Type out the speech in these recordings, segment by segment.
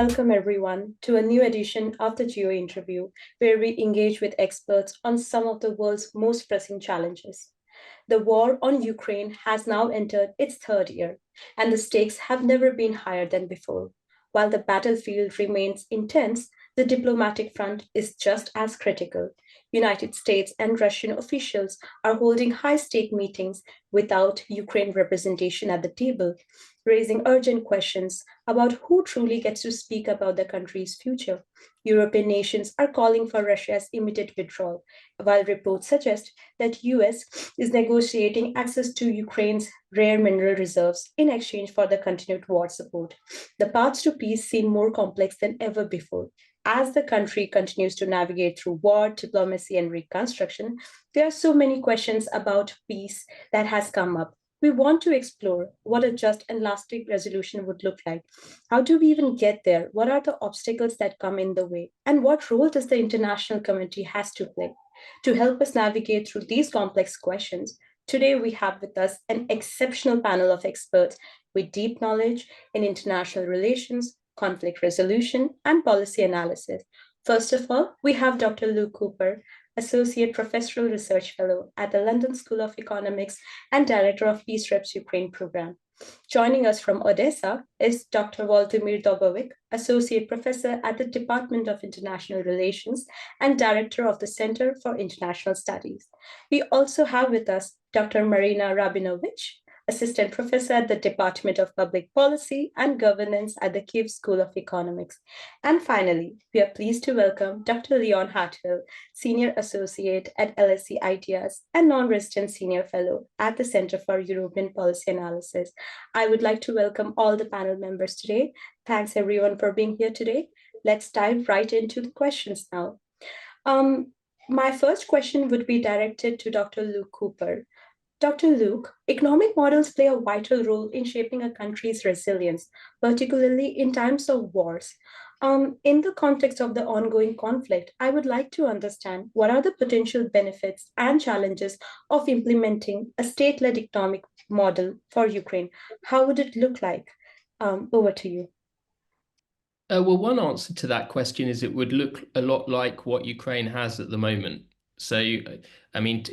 welcome everyone to a new edition of the Geo Interview, where we engage with experts on some of the world's most pressing challenges. The war on Ukraine has now entered its third year, and the stakes have never been higher than before. While the battlefield remains intense, the diplomatic front is just as critical. United States and Russian officials are holding high-stake meetings without Ukraine representation at the table, raising urgent questions about who truly gets to speak about the country's future. European nations are calling for Russia's immediate withdrawal, while reports suggest that US is negotiating access to Ukraine's rare mineral reserves in exchange for the continued war support. The paths to peace seem more complex than ever before. As the country continues to navigate through war, diplomacy, and reconstruction, there are so many questions about peace that has come up. We want to explore what a just and lasting resolution would look like. How do we even get there? What are the obstacles that come in the way? And what role does the international community has to play? To help us navigate through these complex questions, today we have with us an exceptional panel of experts with deep knowledge in international relations, conflict resolution, and policy analysis. First of all, we have Dr. Luke Cooper, Associate Professorial Research Fellow at the London School of Economics and Director of PeaceRep's Ukraine program. Joining us from Odesa is Dr. Volodymyr Dubovyk, Associate Professor at the Department of International Relations and Director of the Center for International Studies. We also have with us Dr. Maryna Rabinovych, Assistant Professor at the Department of Public Policy and Governance at the Kyiv School of Economics. And finally, we are pleased to welcome Dr. Leon Hartwell, Senior Associate at LSE Ideas and Non-Resident Senior Fellow at the Center for European Policy Analysis. I would like to welcome all the panel members today. Thanks everyone for being here today. Let's dive right into the questions now. My first question would be directed to Dr. Luke Cooper. Dr. Luke, economic models play a vital role in shaping a country's resilience, particularly in times of wars. In the context of the ongoing conflict, I would like to understand what are the potential benefits and challenges of implementing a state-led economic model for Ukraine. How would it look like? Over to you. Well, one answer to that question is it would look a lot like what Ukraine has at the moment. So, I mean,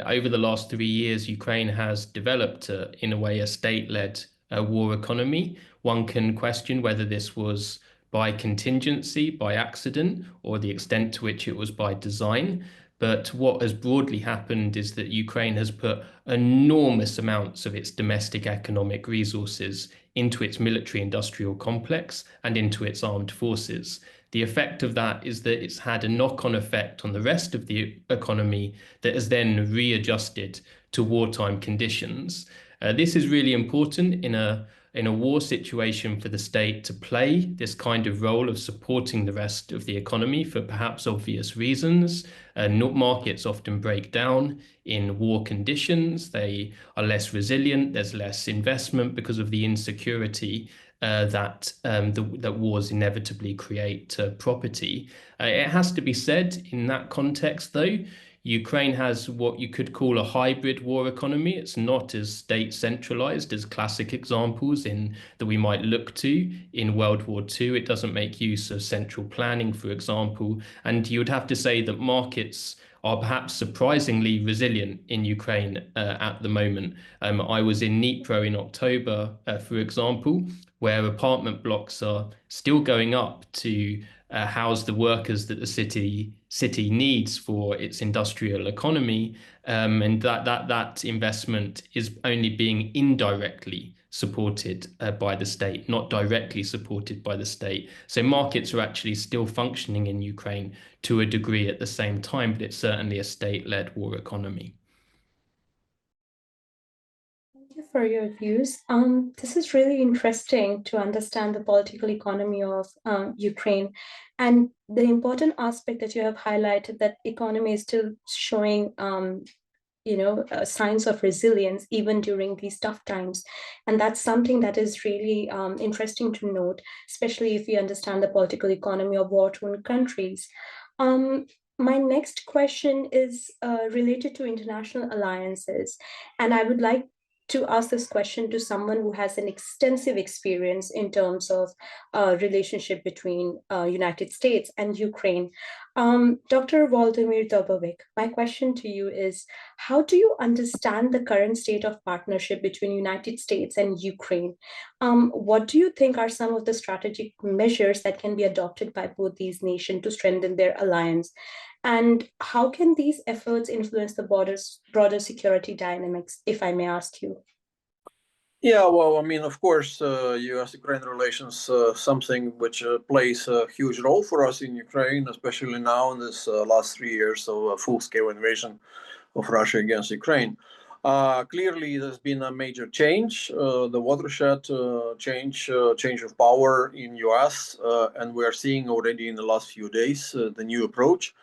over the last 3 years, Ukraine has developed, in a way, a state-led war economy. One can question whether this was by contingency, by accident, or the extent to which it was by design. But what has broadly happened is that Ukraine has put enormous amounts of its domestic economic resources into its military-industrial complex and into its armed forces. The effect of that is that it's had a knock-on effect on the rest of the economy that has then readjusted to wartime conditions. This is really important in a war situation for the state to play this kind of role of supporting the rest of the economy for perhaps obvious reasons. Markets often break down in war conditions. They are less resilient. There's less investment because of the insecurity that wars inevitably create property. It has to be said in that context, though, Ukraine has what you could call a hybrid war economy. It's not as state-centralized as classic examples that we might look to in World War II. It doesn't make use of central planning, for example. And you would have to say that markets are perhaps surprisingly resilient in Ukraine at the moment. I was in Dnipro in October, for example, where apartment blocks are still going up to house the workers that the city needs for its industrial economy, and that investment is only being indirectly supported by the state, not directly supported by the state. So markets are actually still functioning in Ukraine to a degree at the same time, but it's certainly a state-led war economy. Thank you for your views. This is really interesting to understand the political economy of Ukraine, and the important aspect that you have highlighted, that economy is still showing signs of resilience even during these tough times. And that's something that is really interesting to note, especially if we understand the political economy of war-torn countries. My next question is related to international alliances, and I would like to ask this question to someone who has an extensive experience in terms of relationship between United States and Ukraine. Dr. Volodymyr Dubovyk, my question to you is, how do you understand the current state of partnership between United States and Ukraine? What do you think are some of the strategic measures that can be adopted by both these nations to strengthen their alliance? And how can these efforts influence the broader security dynamics, if I may ask you? Yeah, well, I mean, of course, U.S.-Ukraine relations, something which plays a huge role for us in Ukraine, especially now in this last 3 years of full-scale invasion of Russia against Ukraine. Clearly, there's been a major change, the watershed change of power in U.S., and we are seeing already in the last few days the new approach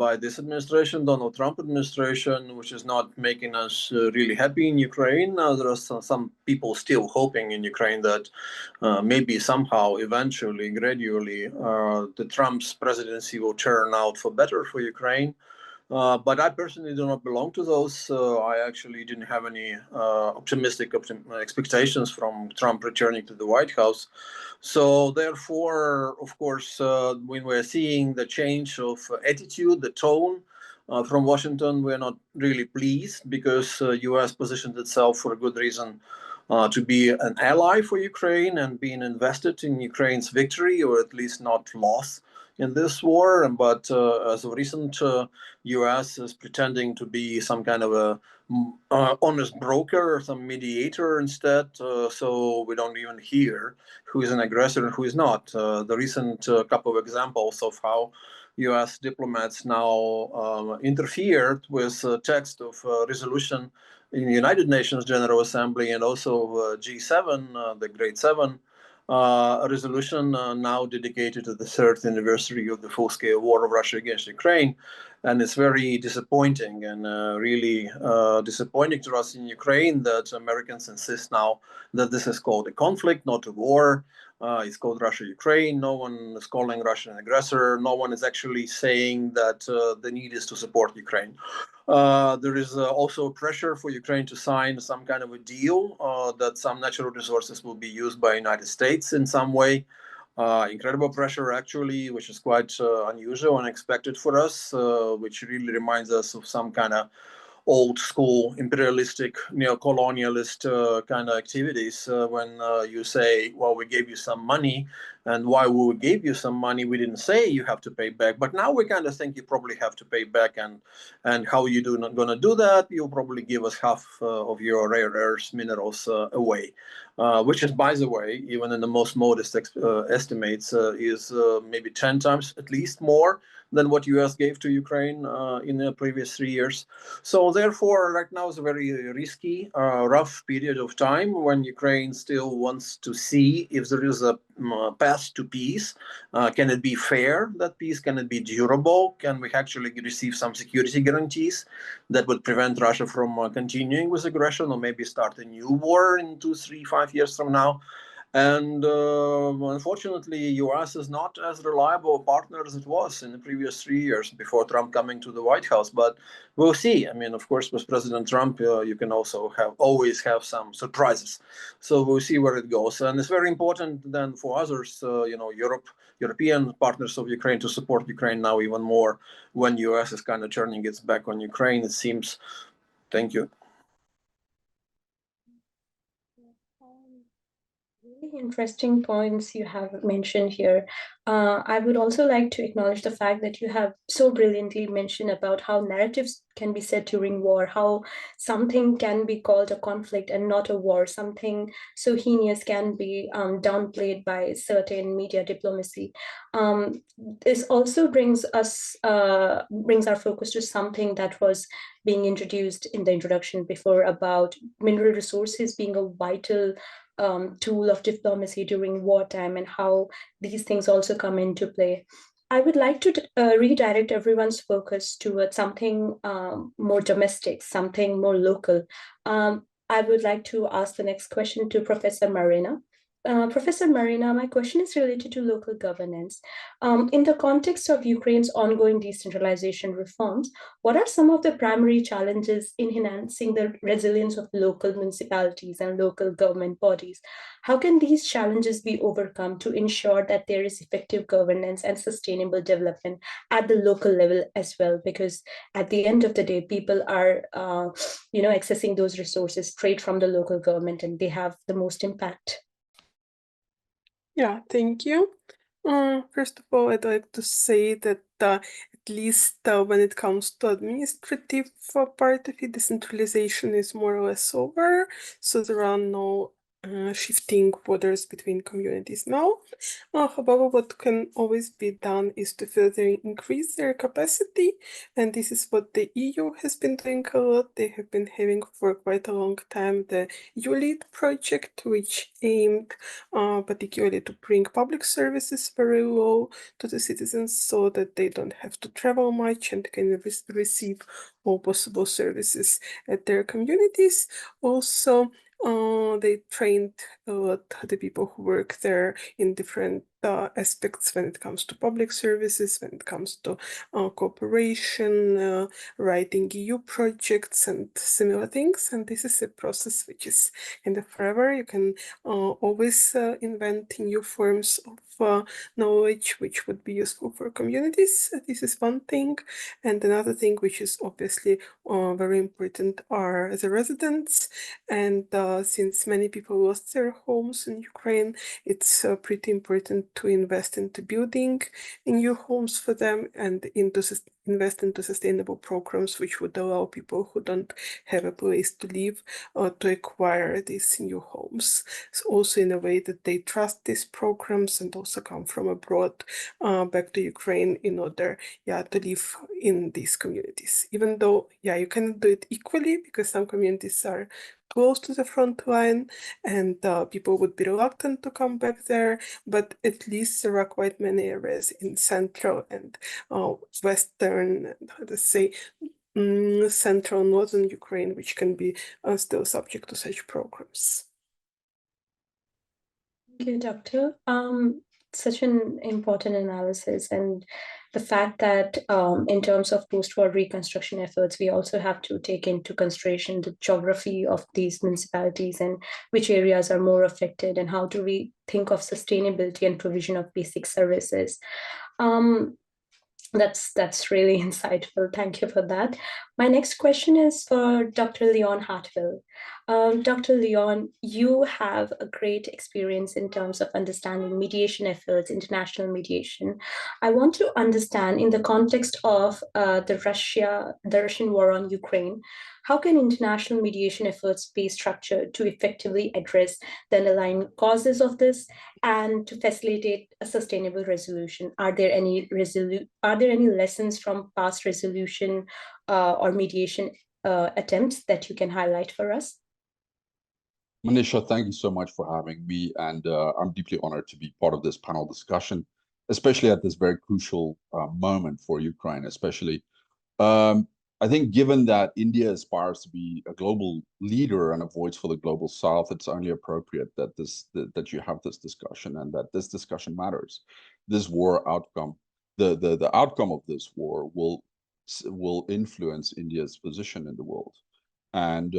by this administration, Donald Trump administration, which is not making us really happy in Ukraine. There are some people still hoping in Ukraine that maybe somehow, eventually, gradually, the Trump's presidency will turn out for better for Ukraine. But I personally do not belong to those. I actually didn't have any optimistic expectations from Trump returning to the White House. So therefore, of course, when we're seeing the change of attitude, the tone from Washington, we're not really pleased because U.S. positioned itself for a good reason to be an ally for Ukraine and being invested in Ukraine's victory, or at least not loss in this war. But as of recent, U.S. is pretending to be some kind of a honest broker or some mediator instead. So we don't even hear who is an aggressor and who is not. The recent couple of examples of how U.S. diplomats now interfered with text of resolution in the United Nations General Assembly and also G7, the Great Seven, a resolution now dedicated to the third anniversary of the full-scale war of Russia against Ukraine. And it's very disappointing and really disappointing to us in Ukraine that Americans insist now that this is called a conflict, not a war. It's called Russia-Ukraine. No one is calling Russia an aggressor. No one is actually saying that the need is to support Ukraine. There is also pressure for Ukraine to sign some kind of a deal that some natural resources will be used by the United States in some way. Incredible pressure, actually, which is quite unusual and unexpected for us, which really reminds us of some kind of old school imperialistic neo-colonialist kind of activities when you say, well, we gave you some money, and while we gave you some money, we didn't say you have to pay back, but now we kind of think you probably have to pay back, and how you not going to do that? You'll probably give us half of your rare earth minerals away, which is, by the way, even in the most modest estimates, is maybe 10 times at least more than what US gave to Ukraine in the previous 3 years. So therefore, right now is a very risky, rough period of time when Ukraine still wants to see if there is a path to peace. Can it be fair, that peace? Can it be durable? Can we actually receive some security guarantees that would prevent Russia from continuing with aggression or maybe start a new war in 2, 3, 5 years from now? And unfortunately, U.S. is not as reliable a partner as it was in the previous 3 years before Trump coming to the White House. But we'll see. I mean, of course, with President Trump, you can also always have some surprises. So we'll see where it goes. And it's very important then for others, European partners of Ukraine, to support Ukraine now even more when U.S. is kind of turning its back on Ukraine, it seems. Thank you. Really interesting points you have mentioned here. I would also like to acknowledge the fact that you have so brilliantly mentioned about how narratives can be set during war, how something can be called a conflict and not a war, something so heinous can be downplayed by certain media diplomacy. This also brings our focus to something that was being introduced in the introduction before about mineral resources being a vital tool of diplomacy during wartime and how these things also come into play. I would like to redirect everyone's focus towards something more domestic, something more local. I would like to ask the next question to Professor Maryna. Professor Maryna, my question is related to local governance. In the context of Ukraine's ongoing decentralization reforms, what are some of the primary challenges in enhancing the resilience of local municipalities and local government bodies? How can these challenges be overcome to ensure that there is effective governance and sustainable development at the local level as well? Because at the end of the day, people are, accessing those resources straight from the local government, and they have the most impact. Yeah, thank you. First of all, I'd like to say that at least when it comes to administrative part of it, decentralization is more or less over. So there are no shifting borders between communities now. However, what can always be done is to further increase their capacity, and this is what the EU has been doing a lot. They have been having for quite a long time the EU-LEAD project, which aimed particularly to bring public services very low to the citizens so that they don't have to travel much and can receive all possible services at their communities. Also, they trained a lot the people who work there in different aspects when it comes to public services, when it comes to cooperation, writing EU projects and similar things. And this is a process which is kind of forever. You can always invent new forms of knowledge which would be useful for communities. This is one thing. And another thing which is obviously very important are the residents. And since many people lost their homes in Ukraine, it's pretty important to invest into building new homes for them and invest into sustainable programs which would allow people who don't have a place to live to acquire these new homes. So also in a way that they trust these programs and also come from abroad back to Ukraine in order to live in these communities. Even though you cannot do it equally because some communities are close to the front line and people would be reluctant to come back there, but at least there are quite many areas in central and western, central northern Ukraine which can be still subject to such programs. Thank you, Doctor. Such an important analysis, and the fact that in terms of post-war reconstruction efforts, we also have to take into consideration the geography of these municipalities and which areas are more affected, and how do we think of sustainability and provision of basic services. That's really insightful. Thank you for that. My next question is for Dr. Leon Hartwell. Dr. Leon, you have a great experience in terms of understanding mediation efforts, international mediation. I want to understand, in the context of the Russian war on Ukraine, how can international mediation efforts be structured to effectively address the underlying causes of this and to facilitate a sustainable resolution? Are there any lessons from past resolution or mediation attempts that you can highlight for us? Manisha, thank you so much for having me, and I'm deeply honored to be part of this panel discussion, especially at this very crucial moment for Ukraine, especially. I think given that India aspires to be a global leader and avoids for the global south, it's only appropriate that that you have this discussion and that this discussion matters. This war outcome, the outcome of this war will influence India's position in the world. And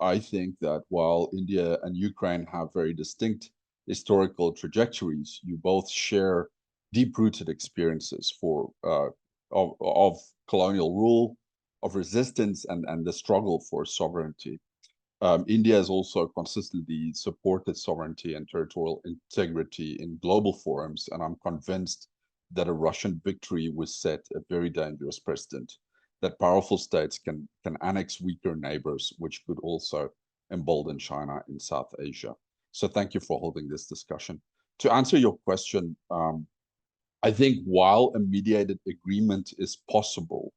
I think that while India and Ukraine have very distinct historical trajectories, you both share deep-rooted experiences of colonial rule, of resistance, and the struggle for sovereignty. India has also consistently supported sovereignty and territorial integrity in global forums, and I'm convinced that a Russian victory would set a very dangerous precedent, that powerful states can annex weaker neighbors, which could also embolden China in South Asia. So thank you for holding this discussion. To answer your question, I think while a mediated agreement is possible,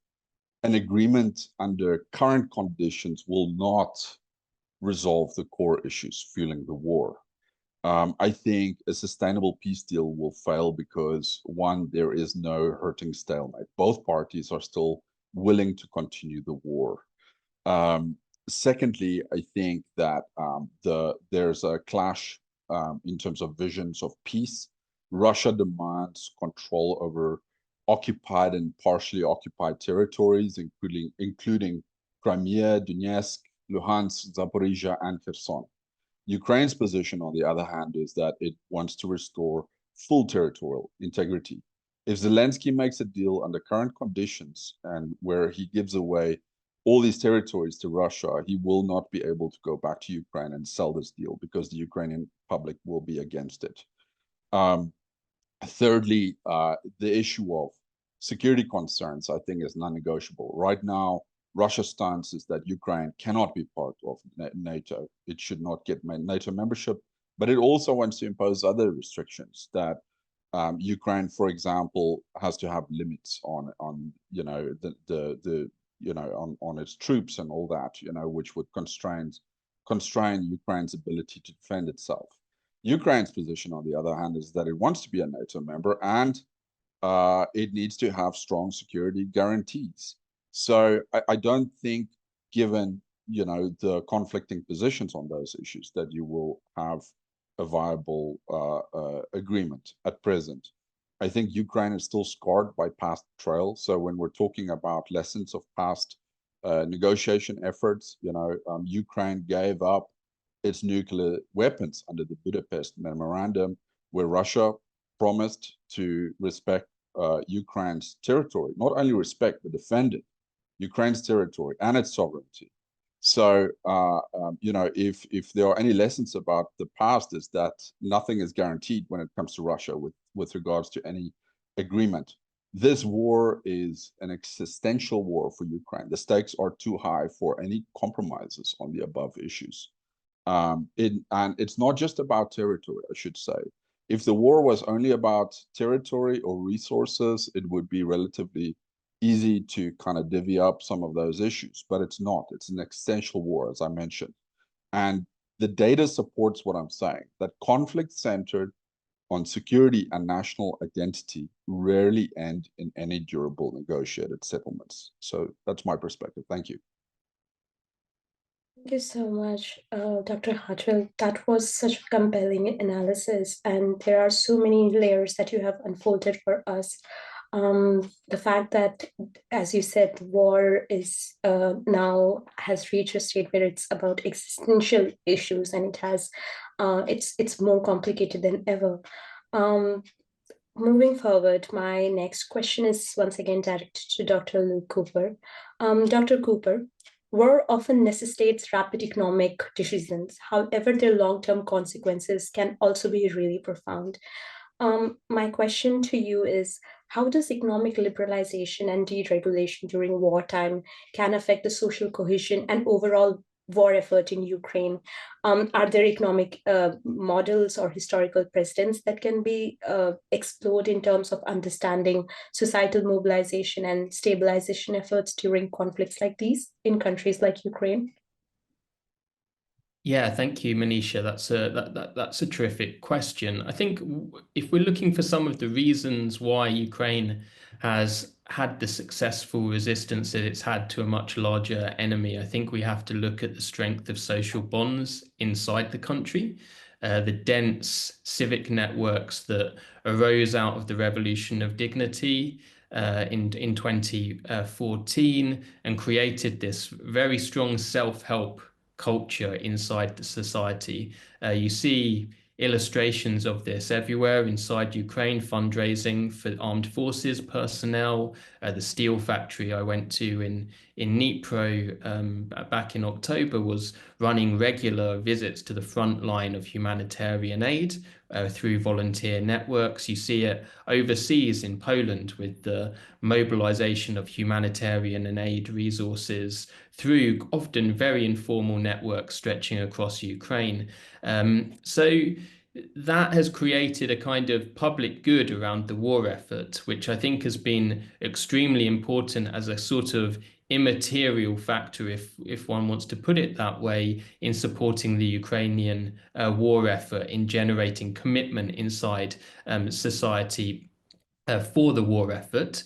an agreement under current conditions will not resolve the core issues fueling the war. I think a sustainable peace deal will fail because, one, there is no hurting stalemate. Both parties are still willing to continue the war. Secondly, I think that there's a clash in terms of visions of peace. Russia demands control over occupied and partially occupied territories, including Crimea, Donetsk, Luhansk, Zaporizhia, and Kherson. Ukraine's position, on the other hand, is that it wants to restore full territorial integrity. If Zelensky makes a deal under current conditions and where he gives away all these territories to Russia, he will not be able to go back to Ukraine and sell this deal because the Ukrainian public will be against it. Thirdly, the issue of security concerns, I think, is non-negotiable. Right now, Russia's stance is that Ukraine cannot be part of NATO. It should not get NATO membership, but it also wants to impose other restrictions that Ukraine, for example, has to have limits on on its troops and all that, which would constrain Ukraine's ability to defend itself. Ukraine's position, on the other hand, is that it wants to be a NATO member and it needs to have strong security guarantees. So I don't think, given the conflicting positions on those issues, that you will have a viable agreement at present. I think Ukraine is still scarred by past betrayal. So when we're talking about lessons of past negotiation efforts, Ukraine gave up its nuclear weapons under the Budapest Memorandum, where Russia promised to respect Ukraine's territory, not only respect, but defend it, Ukraine's territory and its sovereignty. So, if there are any lessons about the past, is that nothing is guaranteed when it comes to Russia with regards to any agreement. This war is an existential war for Ukraine. The stakes are too high for any compromises on the above issues. And it's not just about territory, I should say. If the war was only about territory or resources, it would be relatively easy to kind of divvy up some of those issues, but it's not. It's an existential war, as I mentioned. And the data supports what I'm saying, that conflicts centered on security and national identity rarely end in any durable negotiated settlements. So that's my perspective. Thank you. Thank you so much, Dr. Hartwell. That was such a compelling analysis, and there are so many layers that you have unfolded for us. The fact that, as you said, war is now has reached a state where it's about existential issues, and it's more complicated than ever. Moving forward, my next question is once again directed to Dr. Luke Cooper. Dr. Cooper, war often necessitates rapid economic decisions. However, their long-term consequences can also be really profound. My question to you is, how does economic liberalization and deregulation during wartime can affect the social cohesion and overall war effort in Ukraine? Are there economic models or historical precedents that can be explored in terms of understanding societal mobilization and stabilization efforts during conflicts like these in countries like Ukraine? Yeah, thank you, Manisha. That's a terrific question. I think if we're looking for some of the reasons why Ukraine has had the successful resistance that it's had to a much larger enemy, I think we have to look at the strength of social bonds inside the country, the dense civic networks that arose out of the Revolution of Dignity in 2014 and created this very strong self-help culture inside the society. You see illustrations of this everywhere inside Ukraine, fundraising for armed forces personnel. The steel factory I went to in Dnipro back in October was running regular visits to the front line of humanitarian aid through volunteer networks. You see it overseas in Poland with the mobilization of humanitarian and aid resources through often very informal networks stretching across Ukraine. So that has created a kind of public good around the war effort, which I think has been extremely important as a sort of immaterial factor, if one wants to put it that way, in supporting the Ukrainian war effort, in generating commitment inside society for the war effort.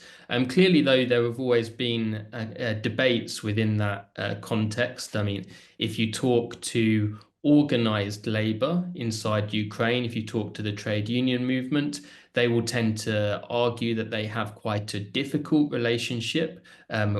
Clearly, though, there have always been debates within that context. I mean, if you talk to organized labor inside Ukraine. If you talk to the trade union movement, they will tend to argue that they have quite a difficult relationship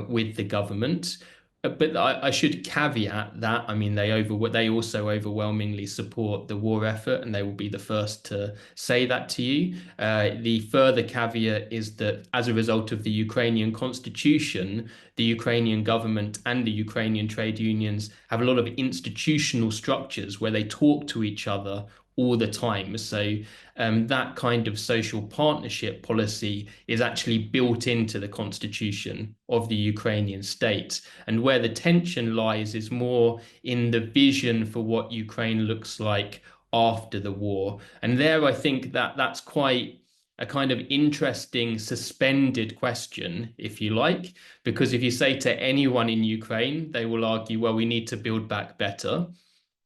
with the government. But I should caveat that. I mean, they also overwhelmingly support the war effort, and they will be the first to say that to you. The further caveat is that as a result of the Ukrainian constitution, the Ukrainian government and the Ukrainian trade unions have a lot of institutional structures where they talk to each other all the time. So that kind of social partnership policy is actually built into the constitution of the Ukrainian state. And where the tension lies is more in the vision for what Ukraine looks like after the war. And there, I think that that's quite a kind of interesting suspended question, if you like, because if you say to anyone in Ukraine, they will argue, well, we need to build back better.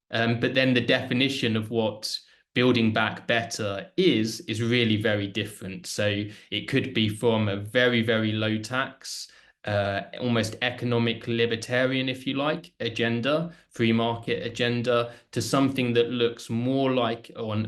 But then the definition of what building back better is really very different. So it could be from a very, very low tax, almost economic libertarian, if you like, agenda, free market agenda, to something that looks more like, on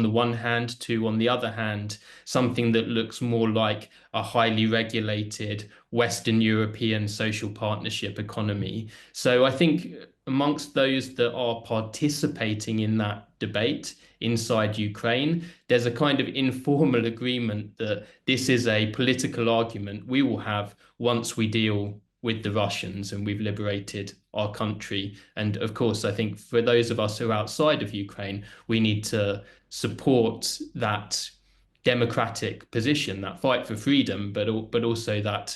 the one hand, to, on the other hand, something that looks more like a highly regulated Western European social partnership economy. So I think amongst those that are participating in that debate inside Ukraine, there's a kind of informal agreement that this is a political argument we will have once we deal with the Russians and we've liberated our country. And of course, I think for those of us who are outside of Ukraine, we need to support that democratic position, that fight for freedom, but also that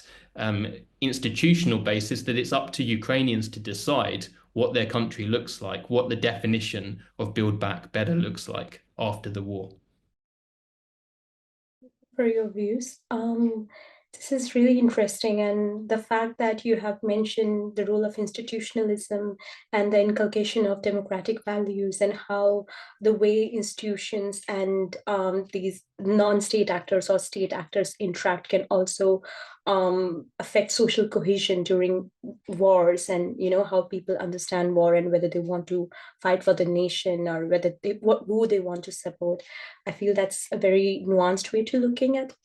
institutional basis that it's up to Ukrainians to decide what their country looks like, what the definition of Build Back Better looks like after the war. For your views. This is really interesting, and the fact that you have mentioned the role of institutionalism and the inculcation of democratic values, and how the way institutions and these non-state actors or state actors interact can also affect social cohesion during wars, and how people understand war and whether they want to fight for the nation or whether who they want to support. I feel that's a very nuanced way to looking at it.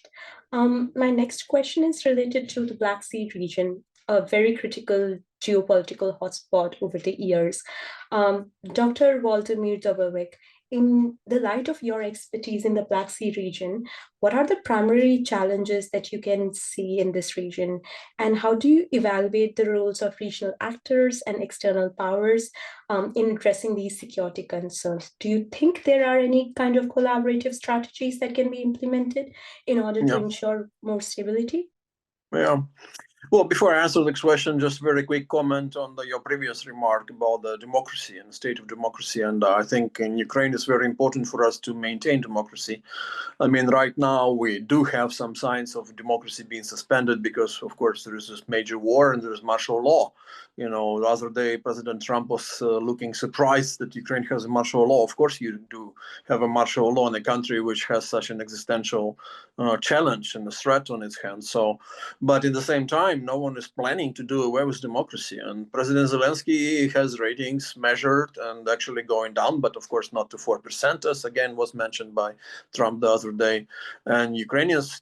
My next question is related to the Black Sea region, a very critical geopolitical hotspot over the years. Dr. Volodymyr Dubovyk, in the light of your expertise in the Black Sea region, what are the primary challenges that you can see in this region? And how do you evaluate the roles of regional actors and external powers in addressing these security concerns? Do you think there are any kind of collaborative strategies that can be implemented in order to ensure more stability? Yeah. Well, before I answer this question, just a very quick comment on your previous remark about the democracy and the state of democracy. And I think in Ukraine, it's very important for us to maintain democracy. I mean, right now, we do have some signs of democracy being suspended because, of course, there is this major war and there is martial law. The other day, President Trump was looking surprised that Ukraine has a martial law. Of course, you do have a martial law in a country which has such an existential challenge and a threat on its hands. So, but at the same time, no one is planning to do away with democracy. And President Zelensky has ratings measured and actually going down, but of course not to 4%, as again was mentioned by Trump the other day. And Ukrainians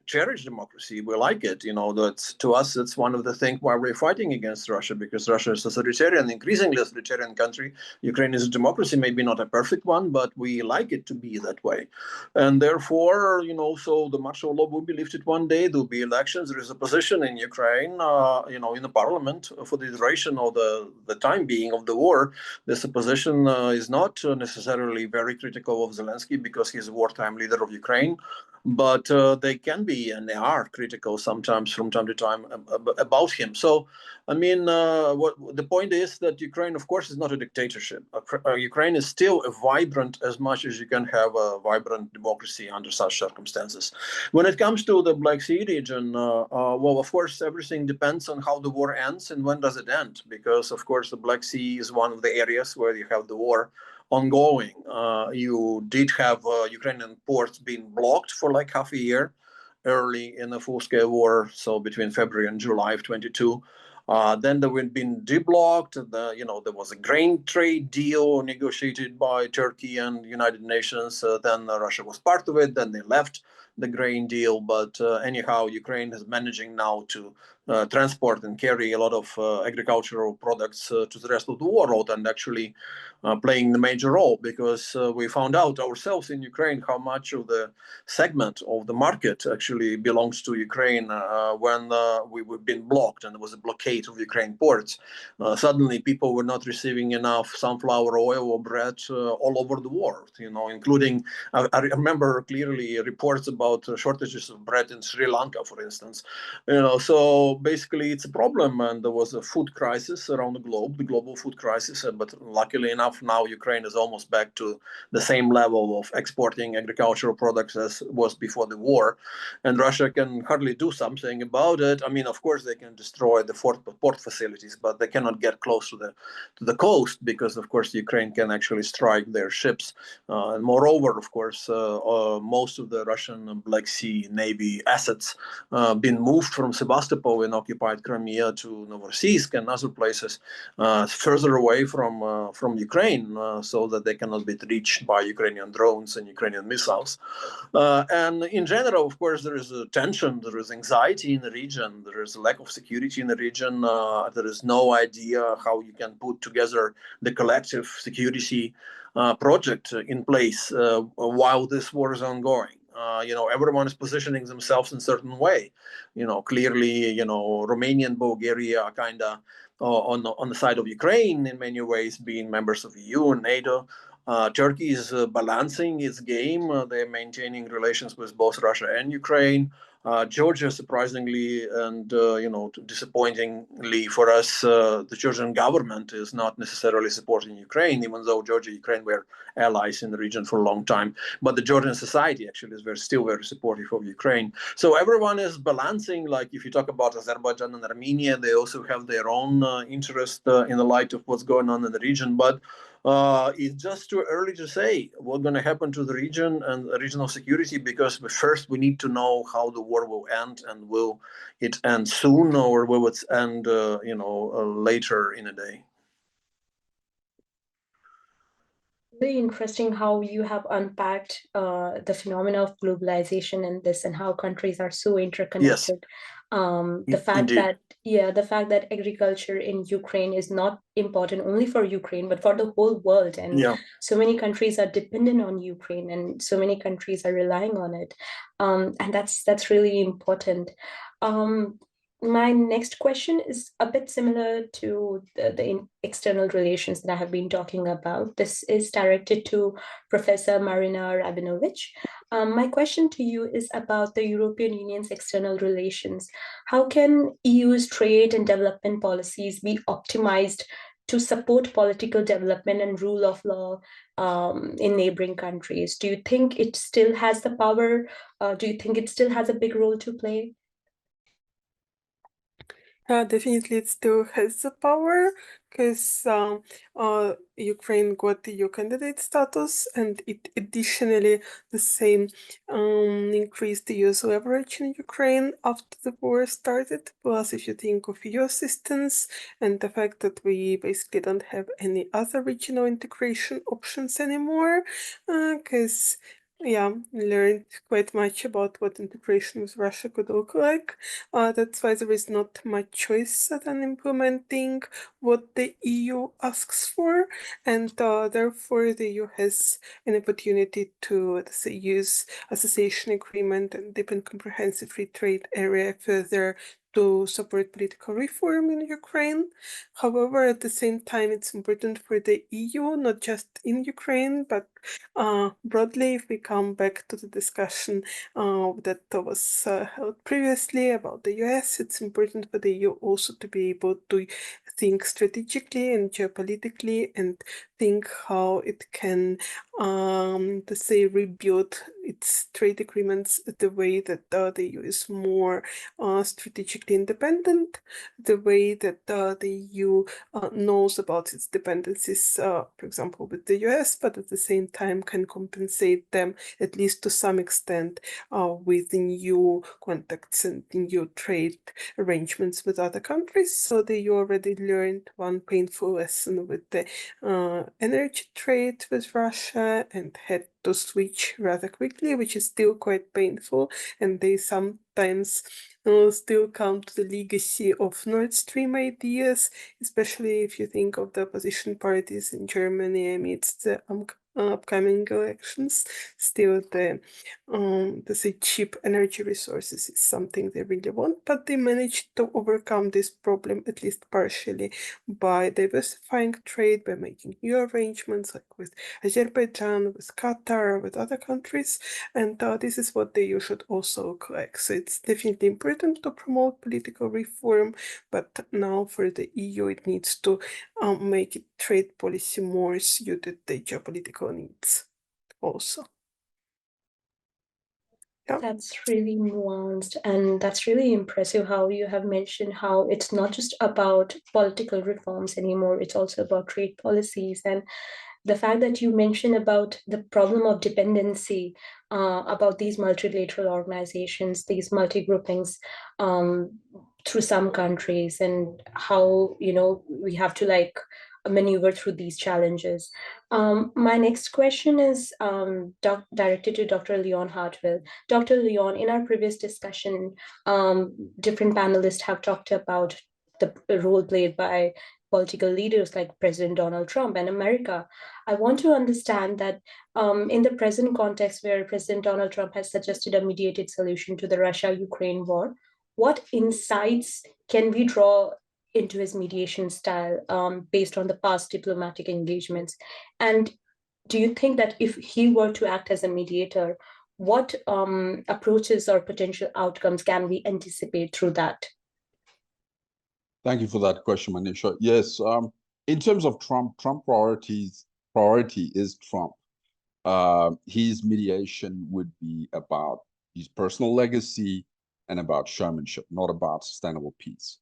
cherish democracy. We like it. That to us, it's one of the things why we're fighting against Russia, because Russia is a authoritarian, increasingly authoritarian country. Ukraine is a democracy, maybe not a perfect one, but we like it to be that way. And therefore, so the martial law will be lifted one day. There'll be elections. There is a position in Ukraine, in the parliament for the duration of the time being of the war. This opposition is not necessarily very critical of Zelensky because he's a wartime leader of Ukraine, but they can be, and they are critical sometimes from time to time about him. So, I mean, what the point is that Ukraine, of course, is not a dictatorship. Ukraine is still vibrant as much as you can have a vibrant democracy under such circumstances. When it comes to the Black Sea region, well, of course, everything depends on how the war ends and when does it end, because, of course, the Black Sea is one of the areas where you have the war ongoing. You did have Ukrainian ports being blocked for like half a year early in the full-scale war, so between February and July of 22. Then there had been deblocked. There was a grain trade deal negotiated by Turkey and United Nations. Then Russia was part of it. Then they left the grain deal. But anyhow, Ukraine is managing now to transport and carry a lot of agricultural products to the rest of the world, and actually playing the major role, because we found out ourselves in Ukraine how much of the segment of the market actually belongs to Ukraine when we've been blocked and there was a blockade of Ukraine ports. Suddenly people were not receiving enough sunflower oil or bread all over the world, including, I remember clearly reports about shortages of bread in Sri Lanka, for instance. So basically it's a problem, and there was a food crisis around the globe, the global food crisis, but luckily enough now Ukraine is almost back to the same level of exporting agricultural products as was before the war, and Russia can hardly do something about it. I mean, of course they can destroy the port facilities, but they cannot get close to the coast, because of course Ukraine can actually strike their ships, and moreover, of course, most of the Russian Black Sea Navy assets been moved from Sebastopol in occupied Crimea to Novorossiysk and other places further away from Ukraine, so that they cannot be reached by Ukrainian drones and Ukrainian missiles. And in general, of course, there is a tension, there is anxiety in the region, there is a lack of security in the region. There is no idea how you can put together the collective security project in place while this war is ongoing. Everyone is positioning themselves in a certain way. Clearly, Romania and Bulgaria are kind of on the side of Ukraine in many ways, being members of EU and NATO. Turkey is balancing its game. They're maintaining relations with both Russia and Ukraine. Georgia, surprisingly and disappointingly for us, the Georgian government is not necessarily supporting Ukraine, even though Georgia and Ukraine were allies in the region for a long time. But the Georgian society actually is still very supportive of Ukraine. So everyone is balancing. Like if you talk about Azerbaijan and Armenia, they also have their own interest in the light of what's going on in the region. But it's just too early to say what's going to happen to the region and regional security, because first we need to know how the war will end, and will it end soon, or will it end later in a day. Really interesting how you have unpacked the phenomena of globalization in this, and how countries are so interconnected. Yes. The fact Indeed. that agriculture in Ukraine is not important only for Ukraine, but for the whole world. And Yeah. so many countries are dependent on Ukraine, and so many countries are relying on it. And that's really important. My next question is a bit similar to the external relations that I have been talking about. This is directed to Professor Maryna Rabinovych. My question to you is about the European Union's external relations. How can EU's trade and development policies be optimized to support political development and rule of law in neighboring countries? Do you think it still has the power? Do you think it still has a big role to play? Definitely, it still has the power, because Ukraine got the EU candidate status, and it additionally the same increased the EU's leverage in Ukraine after the war started. Plus, if you think of EU assistance and the fact that we basically don't have any other regional integration options anymore, because we learned quite much about what integration with Russia could look like. That's why there is not much choice than implementing what the EU asks for, and therefore the EU has an opportunity to, let's say, use association agreement and deepen comprehensive free trade area further to support political reform in Ukraine. However, at the same time, it's important for the EU, not just in Ukraine, but broadly, if we come back to the discussion that was held previously about the US, it's important for the EU also to be able to think strategically and geopolitically, and think how it can, let's say, rebuild its trade agreements the way that the EU is more strategically independent, the way that the EU knows about its dependencies, for example, with the US, but at the same time can compensate them, at least to some extent, with new contacts and new trade arrangements with other countries. So the EU already learned one painful lesson with the energy trade with Russia and had to switch rather quickly, which is still quite painful. And they sometimes still come to the legacy of Nord Stream ideas, especially if you think of the opposition parties in Germany amidst the upcoming elections. Still, the cheap energy resources is something they really want, but they managed to overcome this problem, at least partially, by diversifying trade, by making new arrangements like with Azerbaijan, with Qatar, with other countries, and this is what the EU should also look like. So it's definitely important to promote political reform, but now for the EU it needs to make its trade policy more suited to geopolitical needs also. Yeah. That's really nuanced, and that's really impressive how you have mentioned how it's not just about political reforms anymore, it's also about trade policies. And the fact that you mentioned about the problem of dependency, about these multilateral organizations, these multi-groupings, through some countries, and how, we have to like maneuver through these challenges. My next question is directed to Dr. Leon Hartwell. Dr. Leon, in our previous discussion, different panelists have talked about the role played by political leaders like President Donald Trump and America. I want to understand that in the present context where President Donald Trump has suggested a mediated solution to the Russia-Ukraine war, what insights can we draw into his mediation style based on the past diplomatic engagements? And do you think that if he were to act as a mediator, what approaches or potential outcomes can we anticipate through that? Thank you for that question, Manisha. Yes, in terms of Trump priority is Trump. His mediation would be about his personal legacy and about showmanship, not about sustainable peace.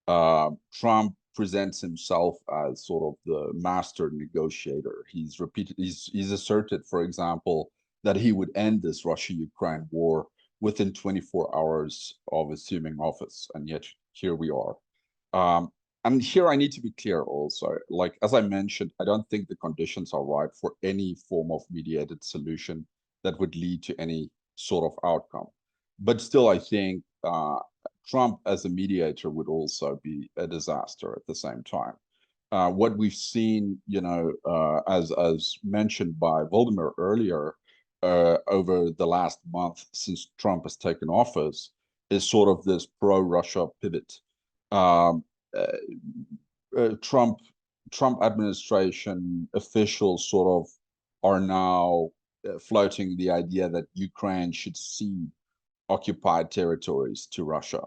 Trump presents himself as sort of the master negotiator. He's asserted, for example, that he would end this Russia-Ukraine war within 24 hours of assuming office, and yet here we are. And here I need to be clear also, like, as I mentioned, I don't think the conditions are right for any form of mediated solution that would lead to any sort of outcome. But still, I think Trump as a mediator would also be a disaster at the same time. What we've seen, as mentioned by Volodymyr earlier, over the last month since Trump has taken office, is sort of this pro-Russia pivot. Trump administration officials sort of are now floating the idea that Ukraine should cede occupied territories to Russia.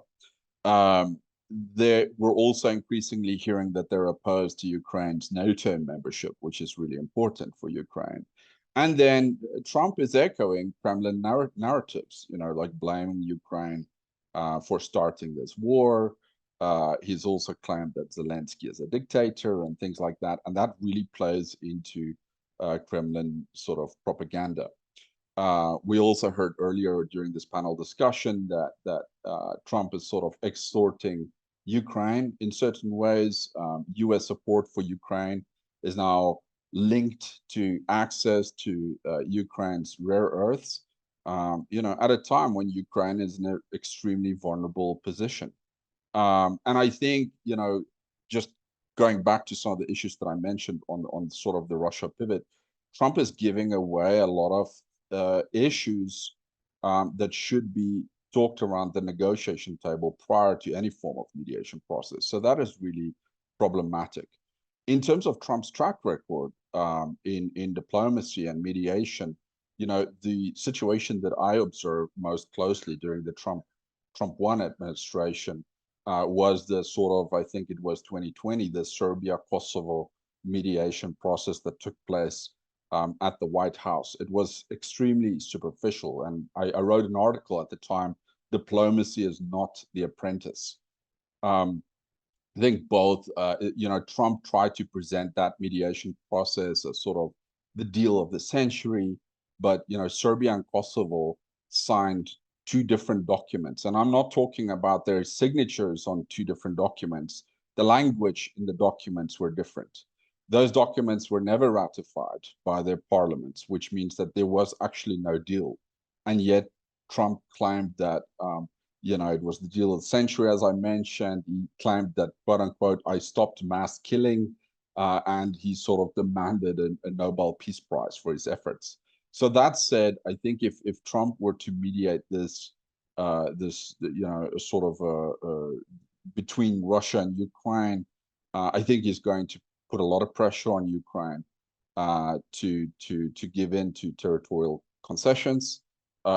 We're also increasingly hearing that they're opposed to Ukraine's NATO membership, which is really important for Ukraine. And then Trump is echoing Kremlin narratives, like blaming Ukraine for starting this war. He's also claimed that Zelensky is a dictator and things like that. And that really plays into Kremlin sort of propaganda. We also heard earlier during this panel discussion that Trump is sort of extorting Ukraine in certain ways. US support for Ukraine is now linked to access to Ukraine's rare earths, at a time when Ukraine is in an extremely vulnerable position. And I think, just going back to some of the issues that I mentioned on sort of the Russia pivot, Trump is giving away a lot of issues that should be talked around the negotiation table prior to any form of mediation process. So that is really problematic. In terms of Trump's track record in diplomacy and mediation, the situation that I observed most closely during the Trump 1 administration was the sort of, I think it was 2020, the Serbia-Kosovo mediation process that took place at the White House. It was extremely superficial. And I wrote an article at the time, Diplomacy is Not the Apprentice. I think both, Trump tried to present that mediation process as sort of the deal of the century, but, Serbia and Kosovo signed two different documents. And I'm not talking about their signatures on two different documents. The language in the documents were different. Those documents were never ratified by their parliaments, which means that there was actually no deal. And yet Trump claimed that, it was the deal of the century, as I mentioned. He claimed that, quote unquote, I stopped mass killing, and he sort of demanded a Nobel Peace Prize for his efforts. So that said, I think if Trump were to mediate this, between Russia and Ukraine, I think he's going to put a lot of pressure on Ukraine to give in to territorial concessions.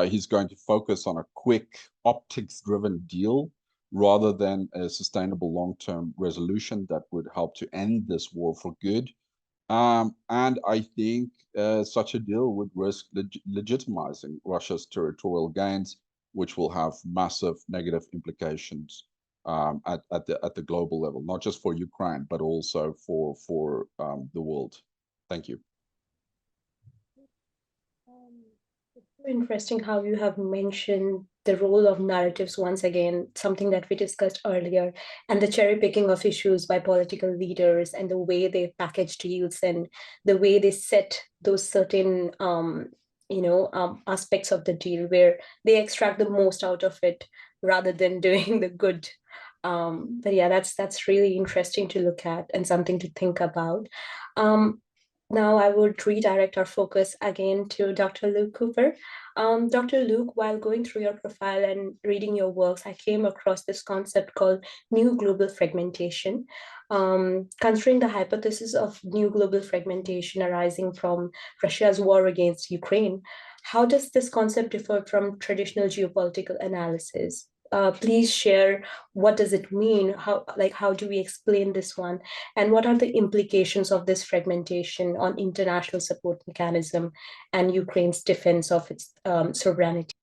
He's going to focus on a quick optics-driven deal rather than a sustainable long-term resolution that would help to end this war for good. And I think such a deal would risk legitimizing Russia's territorial gains, which will have massive negative implications at the global level, not just for Ukraine, but also for the world. Thank you. It's interesting how you have mentioned the role of narratives once again, something that we discussed earlier, and the cherry picking of issues by political leaders and the way they package deals and the way they set those certain aspects of the deal where they extract the most out of it rather than doing the good. But yeah, that's really interesting to look at and something to think about. Now I would redirect our focus again to Dr. Luke Cooper. Dr. Luke, while going through your profile and reading your works, I came across this concept called new global fragmentation. Considering the hypothesis of new global fragmentation arising from Russia's war against Ukraine, how does this concept differ from traditional geopolitical analysis? Please share, what does it mean? How do we explain this one? And what are the implications of this fragmentation on international support mechanism and Ukraine's defense of its sovereignty?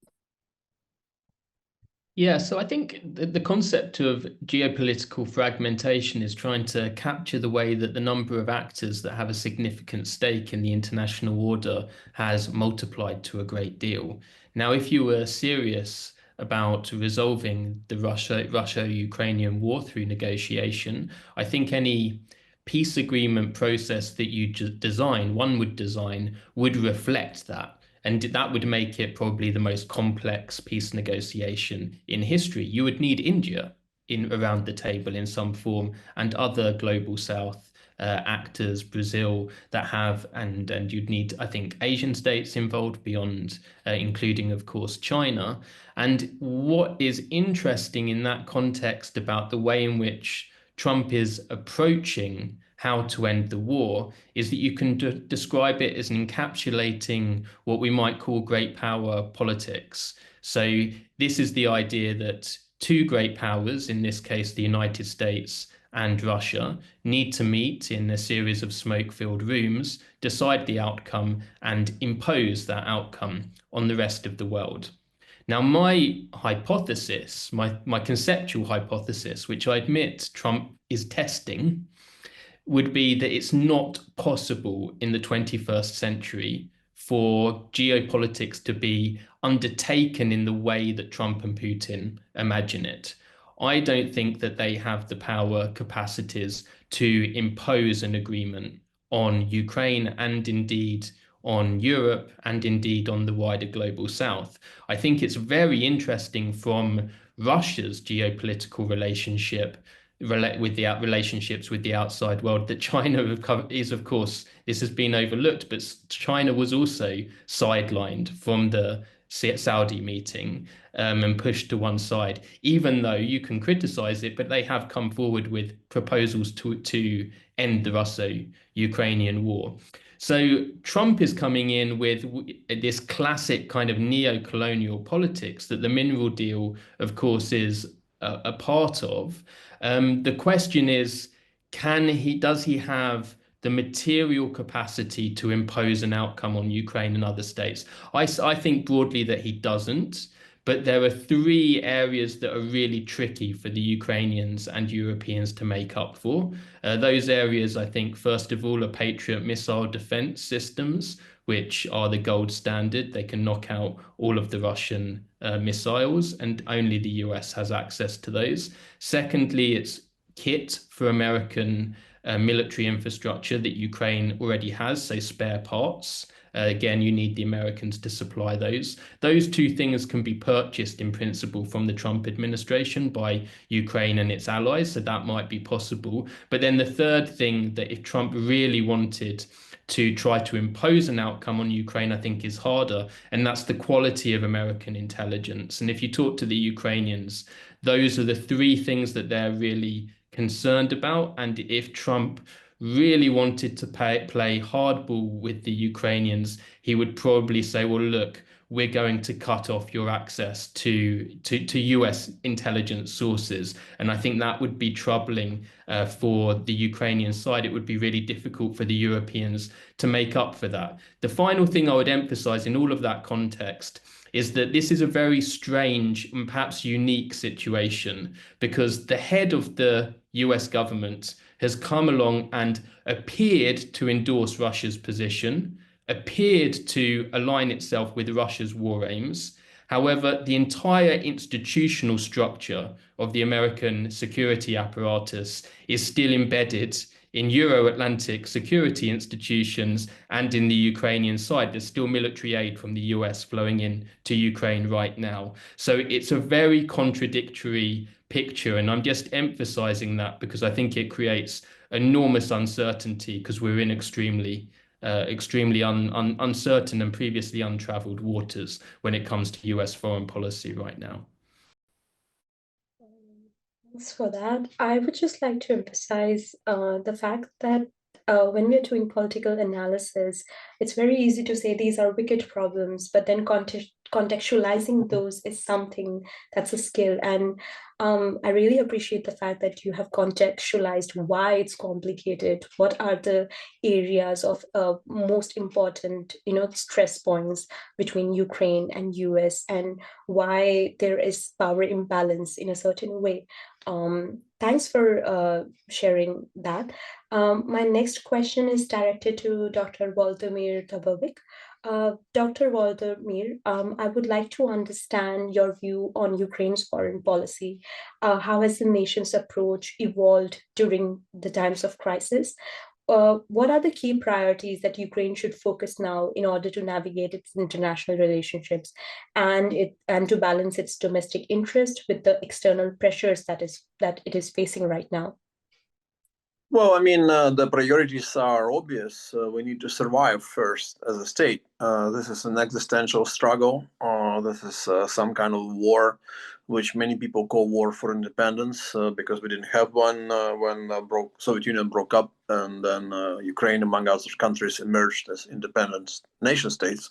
Yeah, so I think the concept of geopolitical fragmentation is trying to capture the way that the number of actors that have a significant stake in the international order has multiplied to a great deal. Now, if you were serious about resolving the Russia-Ukrainian war through negotiation, I think any peace agreement process that one would design would reflect that. And that would make it probably the most complex peace negotiation in history. You would need India around the table in some form, and other global South actors, Brazil, that have, and you'd need, I think, Asian states involved beyond, including, of course, China. And what is interesting in that context about the way in which Trump is approaching how to end the war is that you can describe it as encapsulating what we might call great power politics. So this is the idea that two great powers, in this case the United States and Russia, need to meet in a series of smoke-filled rooms, decide the outcome, and impose that outcome on the rest of the world. Now, my hypothesis, my conceptual hypothesis, which I admit Trump is testing, would be that it's not possible in the 21st century for geopolitics to be undertaken in the way that Trump and Putin imagine it. I don't think that they have the power capacities to impose an agreement on Ukraine and indeed on Europe and indeed on the wider global South. I think it's very interesting from Russia's geopolitical relationship with the relationships with the outside world that China is, of course, this has been overlooked, but China was also sidelined from the Saudi meeting and pushed to one side, even though you can criticize it, but they have come forward with proposals to end the Russo-Ukrainian war. So Trump is coming in with this classic kind of neo-colonial politics that the mineral deal, of course, is a part of. The question is, does he have the material capacity to impose an outcome on Ukraine and other states. I think broadly that he doesn't, but there are three areas that are really tricky for the Ukrainians and Europeans to make up for. Those areas, I think, first of all, are Patriot missile defense systems, which are the gold standard. They can knock out all of the Russian missiles, and only the US has access to those. Secondly, it's kit for American military infrastructure that Ukraine already has, so spare parts. Again, you need the Americans to supply those. Those two things can be purchased in principle from the Trump administration by Ukraine and its allies, so that might be possible. But then the third thing, that if Trump really wanted to try to impose an outcome on Ukraine, I think is harder, and that's the quality of American intelligence. And if you talk to the Ukrainians, those are the three things that they're really concerned about. And if Trump really wanted to play hardball with the Ukrainians, he would probably say, well, look, we're going to cut off your access to US intelligence sources. And I think that would be troubling for the Ukrainian side. It would be really difficult for the Europeans to make up for that. The final thing I would emphasize in all of that context is that this is a very strange and perhaps unique situation, because the head of the US government has come along and appeared to endorse Russia's position, appeared to align itself with Russia's war aims. However, the entire institutional structure of the American security apparatus is still embedded in Euro-Atlantic security institutions, and in the Ukrainian side, there's still military aid from the US flowing in to Ukraine right now. So it's a very contradictory picture, and I'm just emphasizing that because I think it creates enormous uncertainty, because we're in extremely uncertain and previously untraveled waters when it comes to US foreign policy right now. Thanks for that. I would just like to emphasize the fact that when we're doing political analysis, it's very easy to say these are wicked problems, but then contextualizing those is something that's a skill. And I really appreciate the fact that you have contextualized why it's complicated, what are the areas of most important, stress points between Ukraine and US, and why there is power imbalance in a certain way. Thanks for sharing that. My next question is directed to Dr. Volodymyr Dubovyk. Dr. Volodymyr, I would like to understand your view on Ukraine's foreign policy. How has the nation's approach evolved during the times of crisis? What are the key priorities that Ukraine should focus now in order to navigate its international relationships and to balance its domestic interest with the external pressures that it is facing right now? Well, I mean, the priorities are obvious. We need to survive first as a state. This is an existential struggle. This is some kind of war, which many people call war for independence, because we didn't have one when Soviet Union broke up, and then Ukraine, among other countries, emerged as independent nation states.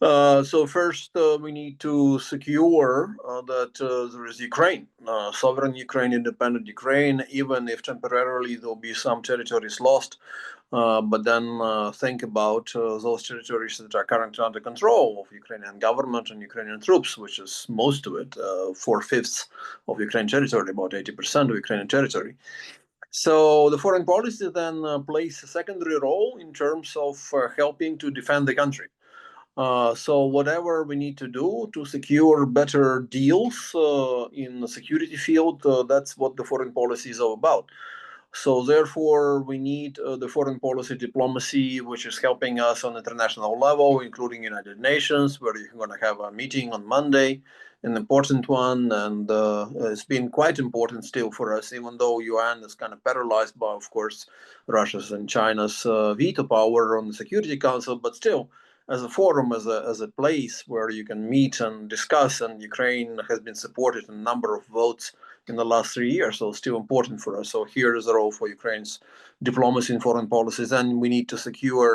So first, we need to secure that there is Ukraine, sovereign Ukraine, independent Ukraine, even if temporarily there will be some territories lost. But then think about those territories that are currently under control of Ukrainian government and Ukrainian troops, which is most of it, 4/5 of Ukrainian territory, about 80% of Ukrainian territory. So the foreign policy then plays a secondary role in terms of helping to defend the country. So whatever we need to do to secure better deals in the security field, that's what the foreign policy is all about. So therefore, we need the foreign policy diplomacy, which is helping us on international level, including United Nations, where you're going to have a meeting on Monday, an important one. And it's been quite important still for us, even though UN is kind of paralyzed by, of course, Russia's and China's veto power on the Security Council. But still, as a forum, as a place where you can meet and discuss, and Ukraine has been supported in a number of votes in the last 3 years, so still important for us. So here is a role for Ukraine's diplomacy and foreign policies, and we need to secure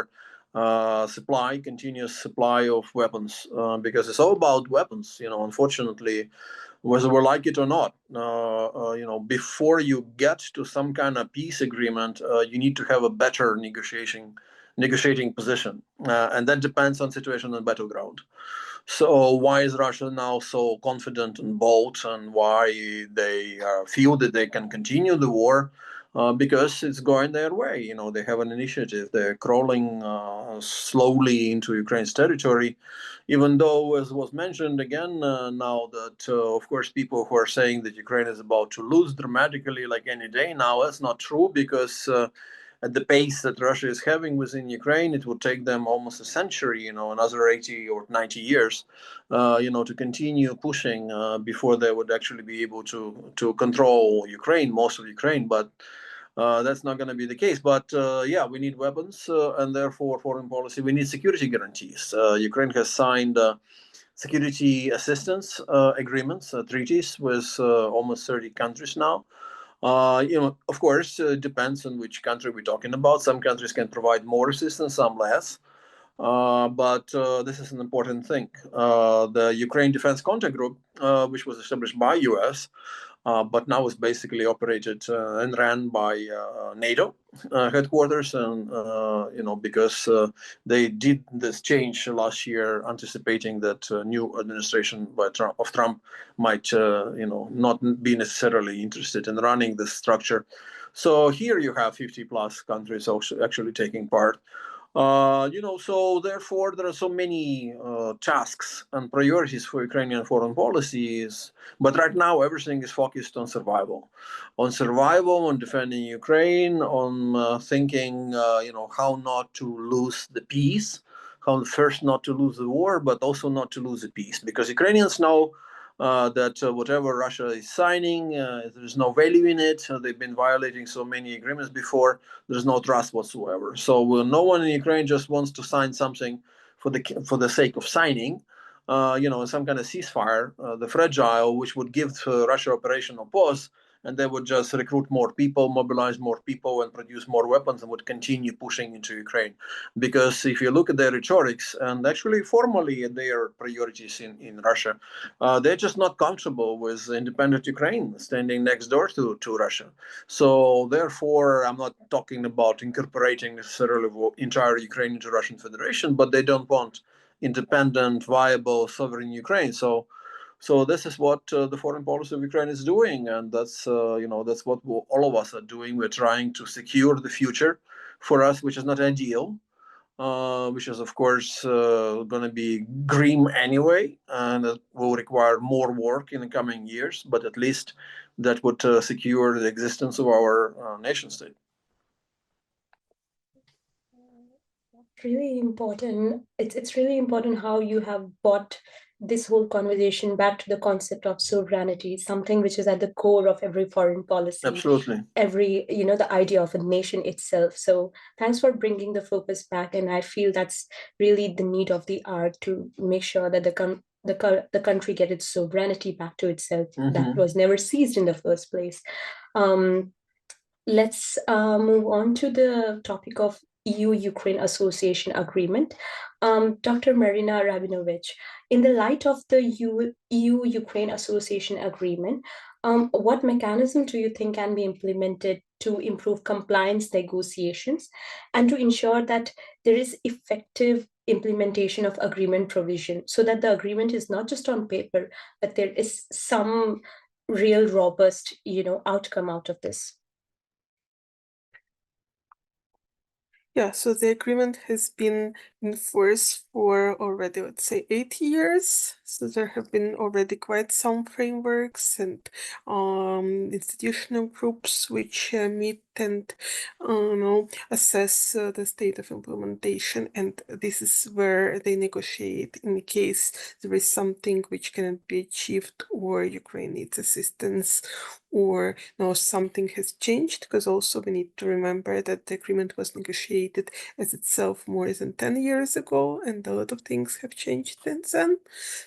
continuous supply of weapons, because it's all about weapons. Unfortunately, whether we like it or not, before you get to some kind of peace agreement, you need to have a better negotiating position, and that depends on situation on battleground. So why is Russia now so confident and bold, and why they feel that they can continue the war? Because it's going their way. They have an initiative. They're crawling slowly into Ukraine's territory, even though, as was mentioned again, now that, of course, people who are saying that Ukraine is about to lose dramatically like any day now, that's not true, because at the pace that Russia is having within Ukraine, it would take them almost a century, another 80 or 90 years, to continue pushing before they would actually be able to control Ukraine, most of Ukraine. But that's not going to be the case. But yeah, we need weapons, and therefore foreign policy, we need security guarantees. Ukraine has signed security assistance agreements, treaties with almost 30 countries now. Of course, it depends on which country we're talking about. Some countries can provide more assistance, some less. But this is an important thing. The Ukraine Defense Contact Group, which was established by US, but now is basically operated and ran by NATO headquarters, and because they did this change last year, anticipating that new administration of Trump might not be necessarily interested in running this structure. So here you have 50 plus countries also actually taking part. So therefore there are so many tasks and priorities for Ukrainian foreign policies, but right now everything is focused on survival, on defending Ukraine, on thinking, how not to lose the peace, how first not to lose the war, but also not to lose the peace, because Ukrainians know that whatever Russia is signing, there's no value in it. They've been violating so many agreements before. There's no trust whatsoever. So no one in Ukraine just wants to sign something for the sake of signing, some kind of ceasefire, the fragile, which would give Russia operational pause, and they would just recruit more people, mobilize more people, and produce more weapons, and would continue pushing into Ukraine. Because if you look at their rhetorics, and actually formally their priorities in Russia, they're just not comfortable with independent Ukraine standing next door to Russia. So therefore, I'm not talking about incorporating necessarily entire Ukraine into Russian Federation, but they don't want independent, viable, sovereign Ukraine. So this is what the foreign policy of Ukraine is doing, and that's what all of us are doing. We're trying to secure the future for us, which is not ideal, which is of course going to be grim anyway, and it will require more work in the coming years. But at least that would secure the existence of our nation state. Really important. It's really important how you have brought this whole conversation back to the concept of sovereignty, something which is at the core of every foreign policy. Absolutely. Every, the idea of a nation itself. So thanks for bringing the focus back, and I feel that's really the need of the hour, to make sure that the country get its sovereignty back to itself, that was never seized in the first place. Let's move on to the topic of EU-Ukraine Association Agreement. Dr. Maryna Rabinovych, in the light of the EU-Ukraine Association Agreement, what mechanism do you think can be implemented to improve compliance negotiations and to ensure that there is effective implementation of agreement provision, so that the agreement is not just on paper, but there is some real robust, outcome out of this? Yeah, so the agreement has been in force for already, let's say, 8 years. So there have been already quite some frameworks and institutional groups which meet and assess the state of implementation. And this is where they negotiate in case there is something which cannot be achieved, or Ukraine needs assistance, or something has changed, because also we need to remember that the agreement was negotiated as itself more than 10 years ago, and a lot of things have changed since then.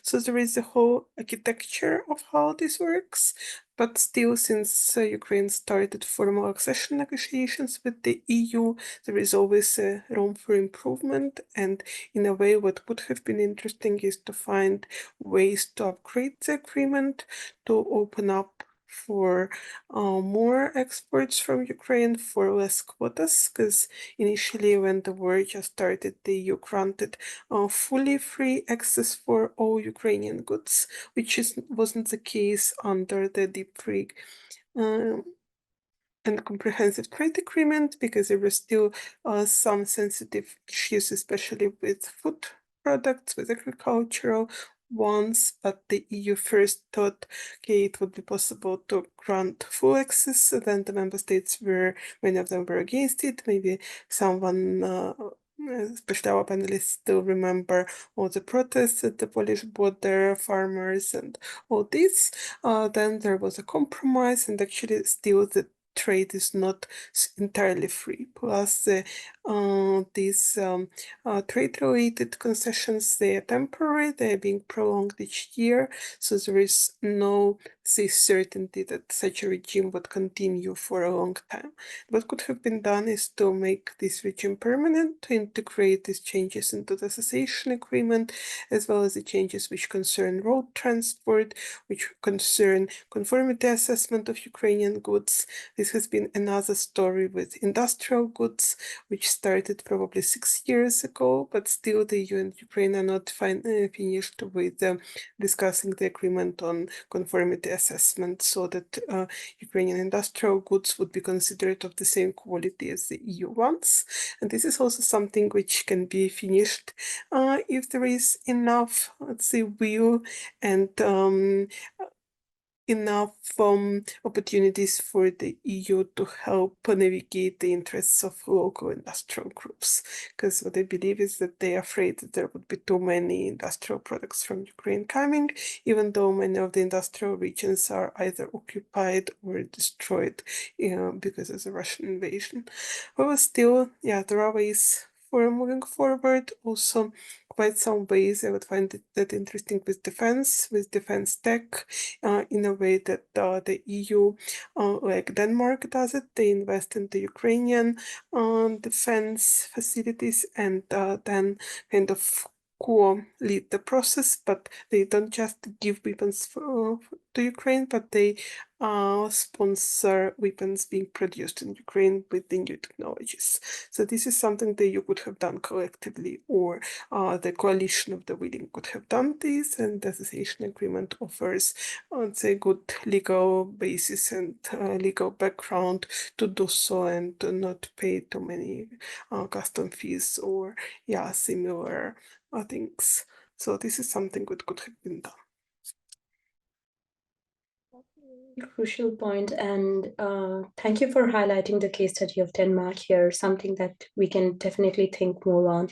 So there is a whole architecture of how this works. But still, since Ukraine started formal accession negotiations with the EU, there is always room for improvement. And in a way, what would have been interesting is to find ways to upgrade the agreement, to open up for more exports from Ukraine, for less quotas, because initially when the war just started, the EU granted fully free access for all Ukrainian goods, which wasn't the case under the deep free and comprehensive trade agreement, because there were still some sensitive issues, especially with food products, with agricultural ones, but the EU first thought, okay, it would be possible to grant full access. Then the member states many of them were against it. Maybe someone, especially our panelists, still remember all the protests at the Polish border, farmers and all this. Then there was a compromise, and actually still the trade is not entirely free. Plus, these trade-related concessions, they are temporary, they are being prolonged each year, so there is no certainty that such a regime would continue for a long time. What could have been done is to make this regime permanent, to integrate these changes into the association agreement, as well as the changes which concern road transport, which concern conformity assessment of Ukrainian goods. This has been another story with industrial goods, which started probably 6 years ago, but still the EU and Ukraine are not finished with discussing the agreement on conformity assessment, so that Ukrainian industrial goods would be considered of the same quality as the EU ones. And this is also something which can be finished if there is enough, let's say, will and enough opportunities for the EU to help navigate the interests of local industrial groups. Because what I believe is that they are afraid that there would be too many industrial products from Ukraine coming, even though many of the industrial regions are either occupied or destroyed because of the Russian invasion. However, still, yeah, there are ways for moving forward. Also, quite some ways I would find that interesting with defense tech, in a way that the EU, like Denmark does it, they invest in the Ukrainian defense facilities and then kind of lead the process, but they don't just give weapons to Ukraine, but they sponsor weapons being produced in Ukraine with the new technologies. So this is something that you could have done collectively, or the coalition of the willing could have done this, and the association agreement offers, let's say, good legal basis and legal background to do so and to not pay too many custom fees or similar things. So this is something that could have been done. Crucial point, and thank you for highlighting the case study of Denmark here, something that we can definitely think more on.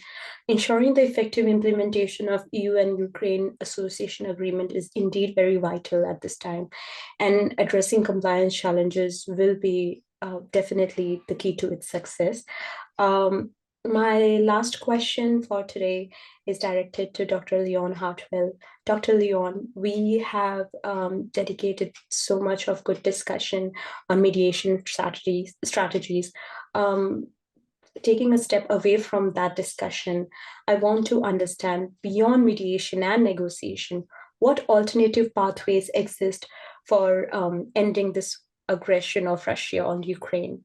Ensuring the effective implementation of EU and Ukraine Association Agreement is indeed very vital at this time, and addressing compliance challenges will be definitely the key to its success. My last question for today is directed to Dr. Leon Hartwell. Dr. Leon, we have dedicated so much of good discussion on mediation strategies. Taking a step away from that discussion, I want to understand, beyond mediation and negotiation, what alternative pathways exist for ending this aggression of Russia on Ukraine?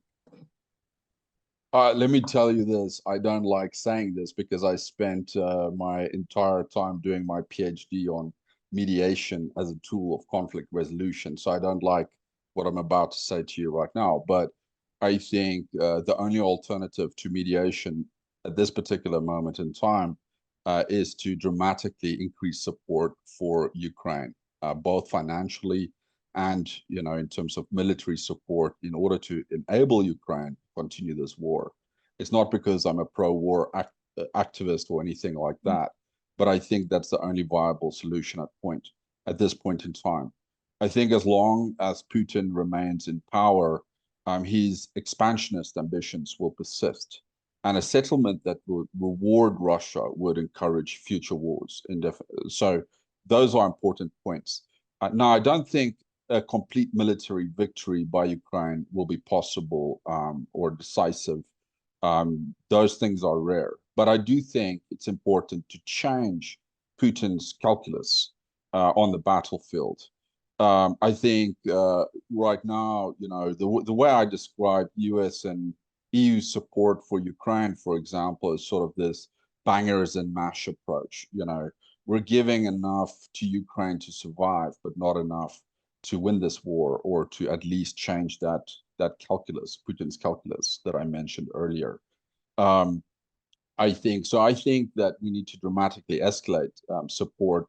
Let me tell you this. I don't like saying this because I spent my entire time doing my PhD on mediation as a tool of conflict resolution. So I don't like what I'm about to say to you right now. But I think the only alternative to mediation at this particular moment in time is to dramatically increase support for Ukraine, both financially and, in terms of military support, in order to enable Ukraine to continue this war. It's not because I'm a pro-war activist or anything like that, but I think that's the only viable solution at this point in time. I think as long as Putin remains in power, his expansionist ambitions will persist. And a settlement that would reward Russia would encourage future wars. So those are important points. Now, I don't think a complete military victory by Ukraine will be possible or decisive. Those things are rare. But I do think it's important to change Putin's calculus on the battlefield. I think right now, the way I describe US and EU support for Ukraine, for example, is sort of this bangers and mash approach. We're giving enough to Ukraine to survive, but not enough to win this war or to at least change that calculus, Putin's calculus that I mentioned earlier. I think that we need to dramatically escalate support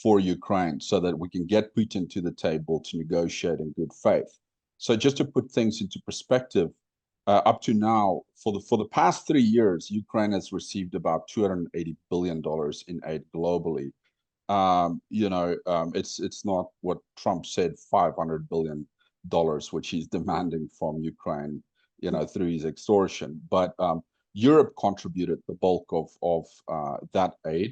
for Ukraine so that we can get Putin to the table to negotiate in good faith. So just to put things into perspective, up to now, for the past 3 years, Ukraine has received about $280 billion in aid globally. It's not what Trump said, $500 billion, which he's demanding from Ukraine, through his extortion. But Europe contributed the bulk of that aid,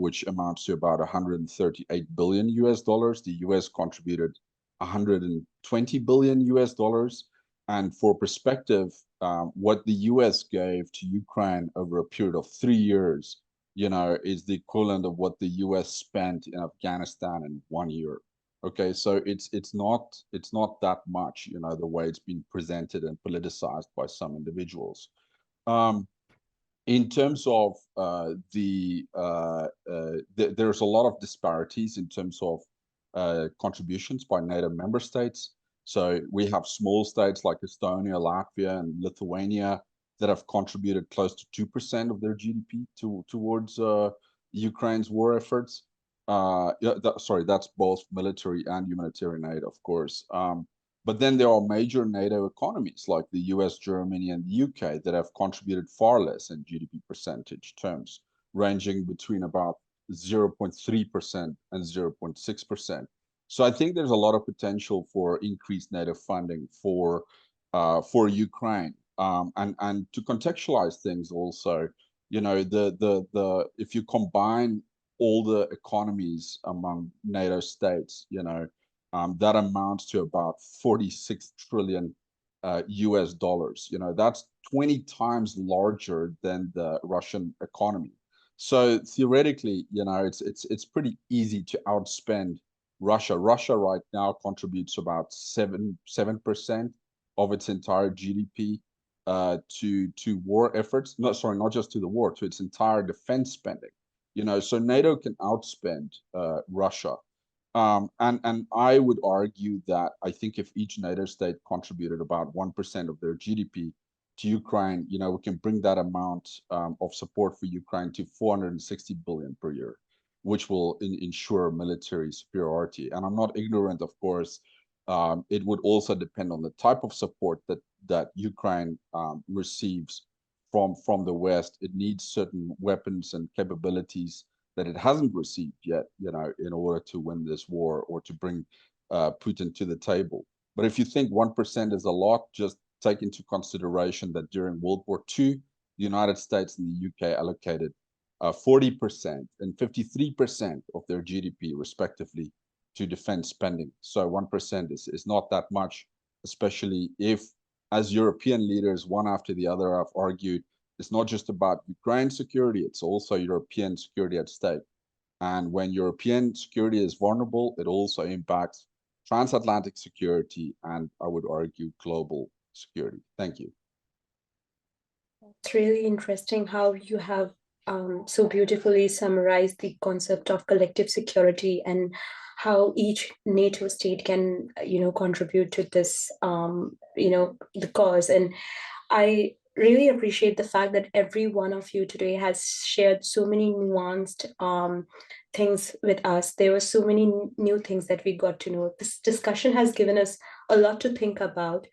which amounts to about 138 billion US dollars. The US contributed 120 billion US dollars. And for perspective, what the US gave to Ukraine over a period of 3 years, is the equivalent of what the US spent in Afghanistan in 1 year. Okay, so it's not that much, the way it's been presented and politicized by some individuals. In terms of there's a lot of disparities in terms of contributions by NATO member states. So we have small states like Estonia, Latvia, and Lithuania that have contributed close to 2% of their GDP towards Ukraine's war efforts. That's both military and humanitarian aid, of course. But then there are major NATO economies like the US, Germany, and the UK that have contributed far less in GDP percentage terms, ranging between about 0.3% and 0.6%. So I think there's a lot of potential for increased NATO funding for Ukraine. And to contextualize things also, if you combine all the economies among NATO states, that amounts to about 46 trillion US dollars. That's 20 times larger than the Russian economy. So theoretically, it's pretty easy to outspend Russia. Russia right now contributes about 7% of its entire GDP to war efforts. Not just to the war, to its entire defense spending. So NATO can outspend Russia. And I would argue that I think if each NATO state contributed about 1% of their GDP to Ukraine, we can bring that amount of support for Ukraine to 460 billion per year, which will ensure military superiority. And I'm not ignorant, of course. It would also depend on the type of support that Ukraine receives from the West. It needs certain weapons and capabilities that it hasn't received yet, in order to win this war or to bring Putin to the table. But if you think 1% is a lot, just take into consideration that during World War II, the United States and the UK allocated 40% and 53% of their GDP, respectively, to defense spending. So 1% is not that much, especially if, as European leaders, one after the other, have argued, it's not just about Ukraine security, it's also European security at stake. And when European security is vulnerable, it also impacts transatlantic security and, I would argue, global security. Thank you. It's really interesting how you have so beautifully summarized the concept of collective security and how each NATO state can, contribute to this, the cause. And I really appreciate the fact that every one of you today has shared so many nuanced things with us. There were so many new things that we got to know. This discussion has given us a lot to think about,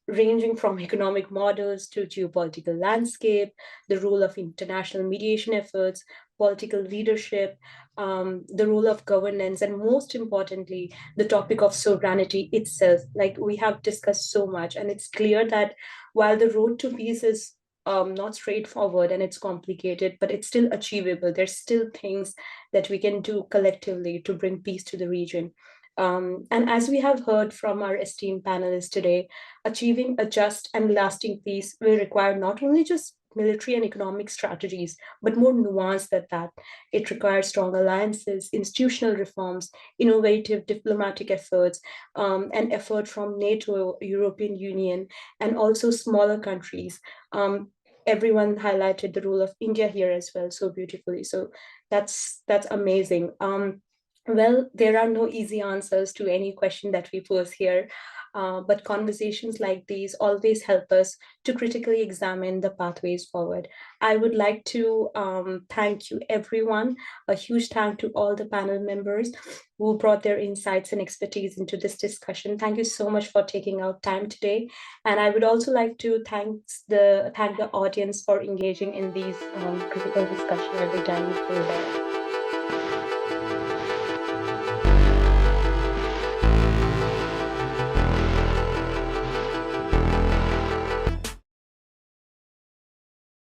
ranging from economic models to geopolitical landscape, the role of international mediation efforts, political leadership, the role of governance, and most importantly, the topic of sovereignty itself. Like, we have discussed so much, and it's clear that while the road to peace is not straightforward and it's complicated, but it's still achievable. There's still things that we can do collectively to bring peace to the region. And as we have heard from our esteemed panelists today, achieving a just and lasting peace will require not only just military and economic strategies, but more nuanced than that. It requires strong alliances, institutional reforms, innovative diplomatic efforts, and effort from NATO, European Union, and also smaller countries. Everyone highlighted the role of India here as well so beautifully. So that's amazing. Well, there are no easy answers to any question that we pose here, but conversations like these always help us to critically examine the pathways forward. I would like to thank you, everyone. A huge thank to all the panel members who brought their insights and expertise into this discussion. Thank you so much for taking out time today. And I would also like to thank the audience for engaging in these critical discussion every time we feel that.